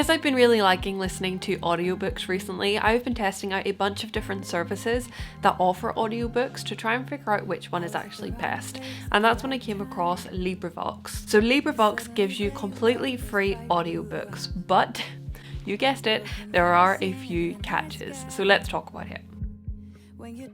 As I've been really liking listening to audiobooks recently, I've been testing out a bunch of different services that offer audiobooks to try and figure out which one is actually best. And that's when I came across Librivox. So Librivox gives you completely free audiobooks, but you guessed it, there are a few catches. So let's talk about it.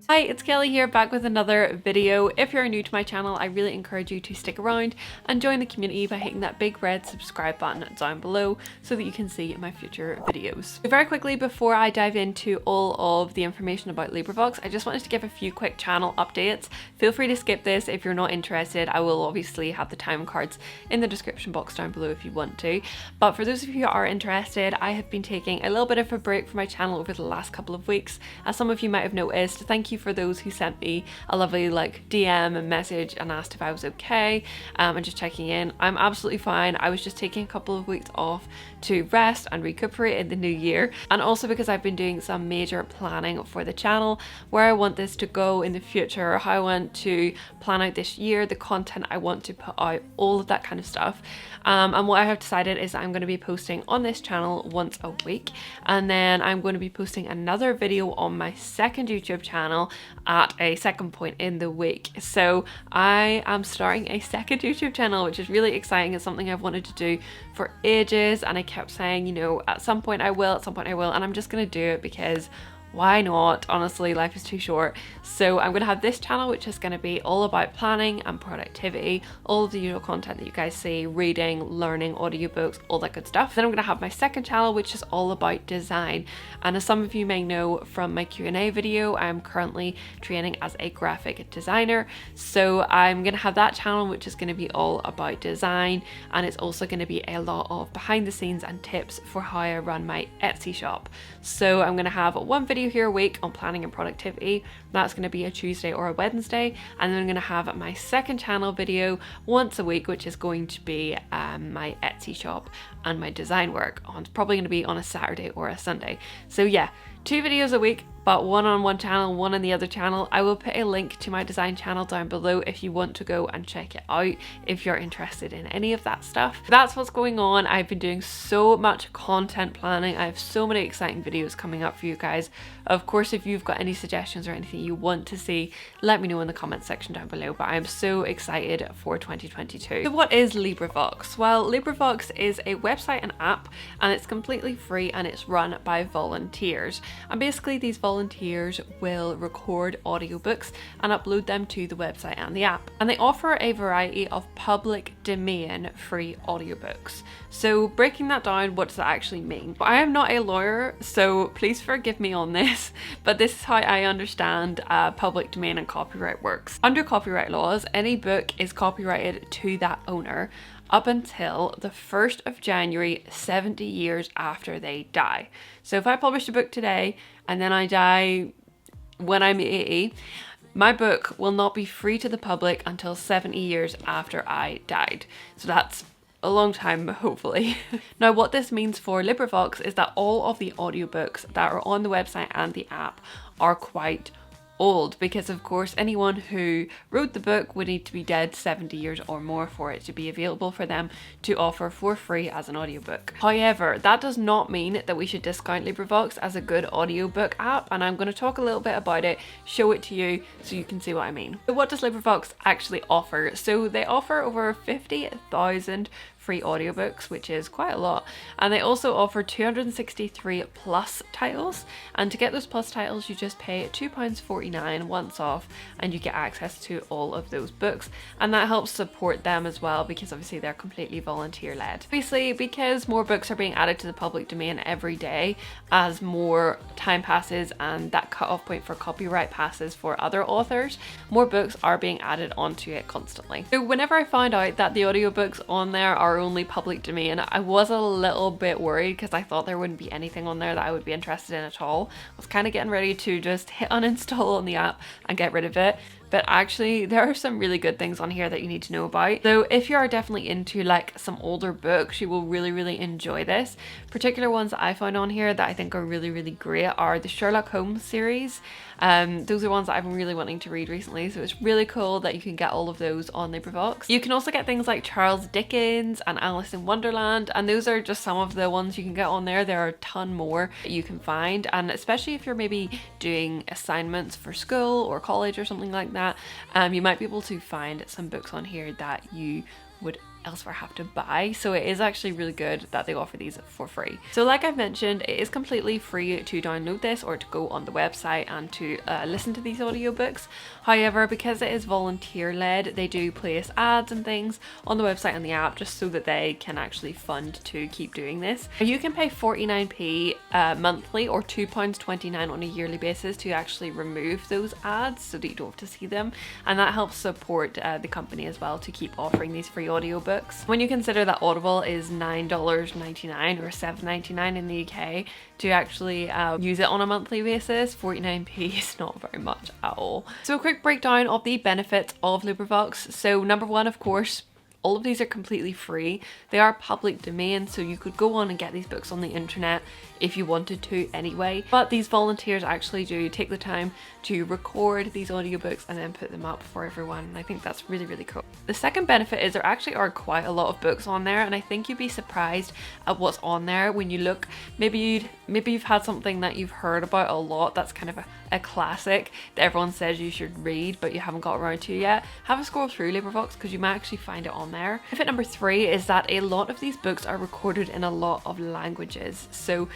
Hi, it's Kelly here, back with another video. If you're new to my channel, I really encourage you to stick around and join the community by hitting that big red subscribe button down below so that you can see my future videos. Very quickly, before I dive into all of the information about Librivox, I just wanted to give a few quick channel updates. Feel free to skip this if you're not interested. I will obviously have the time cards in the description box down below if you want to. But for those of you who are interested, I have been taking a little bit of a break from my channel over the last couple of weeks. As some of you might have noticed, thank you for those who sent me a lovely DM and message and asked if I was okay and just checking in. I'm absolutely fine. I was just taking a couple of weeks off to rest and recuperate in the new year, and also because I've been doing some major planning for the channel, where I want this to go in the future, how I want to plan out this year, the content I want to put out, all of that kind of stuff. And what I have decided is that I'm going to be posting on this channel once a week, and then I'm going to be posting another video on my second YouTube channel at a second point in the week. So I am starting a second YouTube channel, which is really exciting. It's something I've wanted to do for ages, and I kept saying, you know, at some point I will, and I'm just going to do it because why not? Honestly, life is too short. So I'm going to have this channel, which is going to be all about planning and productivity, all of the usual content that you guys see, reading, learning, audiobooks, all that good stuff. Then I'm going to have my second channel, which is all about design. And as some of you may know from my Q&A video, I'm currently training as a graphic designer. So I'm going to have that channel, which is going to be all about design. And it's also going to be a lot of behind the scenes and tips for how I run my Etsy shop. So I'm going to have one video here a week on planning and productivity. That's going to be a Tuesday or a Wednesday, and then I'm going to have my second channel video once a week, which is going to be my Etsy shop and my design work. It's probably going to be on a Saturday or a Sunday. So yeah, 2 videos a week, but one on one channel, one on the other channel. I will put a link to my design channel down below if you want to go and check it out if you're interested in any of that stuff. That's what's going on. I've been doing so much content planning. I have so many exciting videos coming up for you guys. Of course, if you've got any suggestions or anything you want to see, let me know in the comments section down below, but I'm so excited for 2022. So what is Librivox? Well, Librivox is a website and app, and it's completely free, and it's run by volunteers. And basically these volunteers will record audiobooks and upload them to the website and the app. And they offer a variety of public domain free audiobooks. So breaking that down, what does that actually mean? I am not a lawyer, so please forgive me on this, but this is how I understand public domain and copyright works. Under copyright laws, any book is copyrighted to that owner up until the 1st of January, 70 years after they die. So if I publish a book today and then I die when I'm 80, my book will not be free to the public until 70 years after I died. So that's a long time, hopefully. Now, what this means for Librivox is that all of the audiobooks that are on the website and the app are quite old, because of course anyone who wrote the book would need to be dead 70 years or more for it to be available for them to offer for free as an audiobook. However, that does not mean that we should discount Librivox as a good audiobook app, and I'm going to talk a little bit about it, show it to you so you can see what I mean. So what does Librivox actually offer? So they offer over 50,000 free audiobooks, which is quite a lot, and they also offer 263 plus titles, and to get those plus titles you just pay £2.49 once off and you get access to all of those books, and that helps support them as well because obviously they're completely volunteer led. Obviously, because more books are being added to the public domain every day as more time passes and that cut-off point for copyright passes for other authors, more books are being added onto it constantly. So whenever I found out that the audiobooks on there are only public domain, I was a little bit worried because I thought there wouldn't be anything on there that I would be interested in at all. I was kind of getting ready to just hit uninstall on the app and get rid of it, But actually there are some really good things on here that you need to know about. So if you are definitely into like some older books, you will really enjoy this. Particular ones that I found on here that I think are really great are the Sherlock Holmes series. Those are ones that I've been really wanting to read recently, so it's really cool that you can get all of those on Librivox. You can also get things like Charles Dickens and Alice in Wonderland, and those are just some of the ones you can get on there. There are a ton more that you can find, and especially if you're maybe doing assignments for school or college or something like that, you might be able to find some books on here that you would elsewhere have to buy. So it is actually really good that they offer these for free. So like I've mentioned, it is completely free to download this or to go on the website and to listen to these audiobooks. However, because it is volunteer led, they do place ads and things on the website and the app just so that they can actually fund to keep doing this. You can pay 49p monthly or £2.29 on a yearly basis to actually remove those ads so that you don't have to see them, and that helps support the company as well to keep offering these free audiobooks. When you consider that Audible is $9.99 or $7.99 in the UK, to actually use it on a monthly basis, 49p is not very much at all. So a quick breakdown of the benefits of Librivox. So number one, of course, all of these are completely free. They are public domain, so you could go on and get these books on the internet if you wanted to anyway. But these volunteers actually do take the time to record these audiobooks and then put them up for everyone. And I think that's really cool. The second benefit is there actually are quite a lot of books on there, and I think you'd be surprised at what's on there when you look. Maybe you've had something that you've heard about a lot that's kind of a classic that everyone says you should read but you haven't got around to yet. Have a scroll through Librivox because you might actually find it on there. Benefit number 3 is that a lot of these books are recorded in a lot of languages. So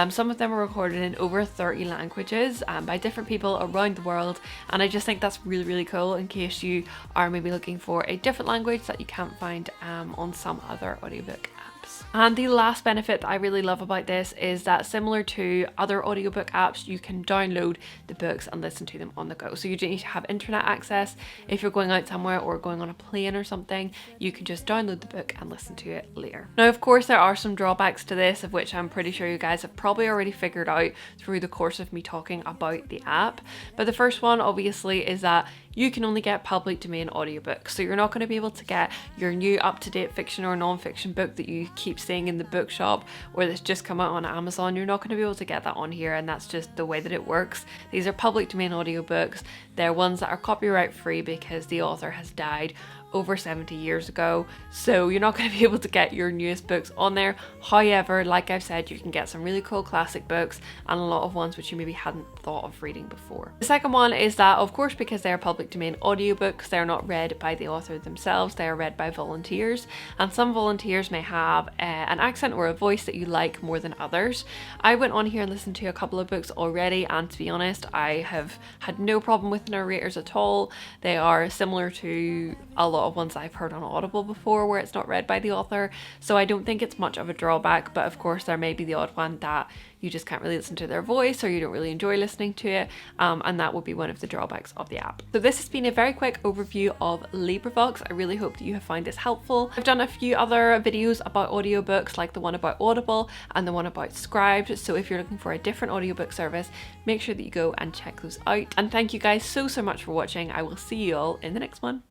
some of them are recorded in over 30 languages by different people around the world, and I just think that's really cool in case you are maybe looking for a different language that you can't find on some other audiobook apps. And the last benefit that I really love about this is that, similar to other audiobook apps, you can download the books and listen to them on the go. So you don't need to have internet access. If you're going out somewhere or going on a plane or something, you can just download the book and listen to it later. Now, of course, there are some drawbacks to this, of which I'm pretty sure you guys have probably already figured out through the course of me talking about the app. But the first one, obviously, is that you can only get public domain audiobooks. So you're not going to be able to get your new up-to-date fiction or non-fiction book that you keep seeing in the bookshop or that's just come out on Amazon. You're not going to be able to get that on here, and that's just the way that it works. These are public domain audiobooks. They're ones that are copyright free because the author has died over 70 years ago, so you're not going to be able to get your newest books on there. However, like I've said, you can get some really cool classic books and a lot of ones which you maybe hadn't thought of reading before. The second one is that, of course, because they're public domain audiobooks, they're not read by the author themselves, they are read by volunteers, and some volunteers may have an accent or a voice that you like more than others. I went on here and listened to a couple of books already, and to be honest, I have had no problem with narrators at all. They are similar to a lot of ones I've heard on Audible before where it's not read by the author, so I don't think it's much of a drawback. But of course, there may be the odd one that you just can't really listen to their voice, or you don't really enjoy listening to it, and that would be one of the drawbacks of the app. So this has been a very quick overview of Librivox. I really hope that you have found this helpful. I've done a few other videos about audiobooks, like the one about Audible and the one about Scribed, so if you're looking for a different audiobook service, make sure that you go and check those out. And thank you guys so much for watching. I will see you all in the next one.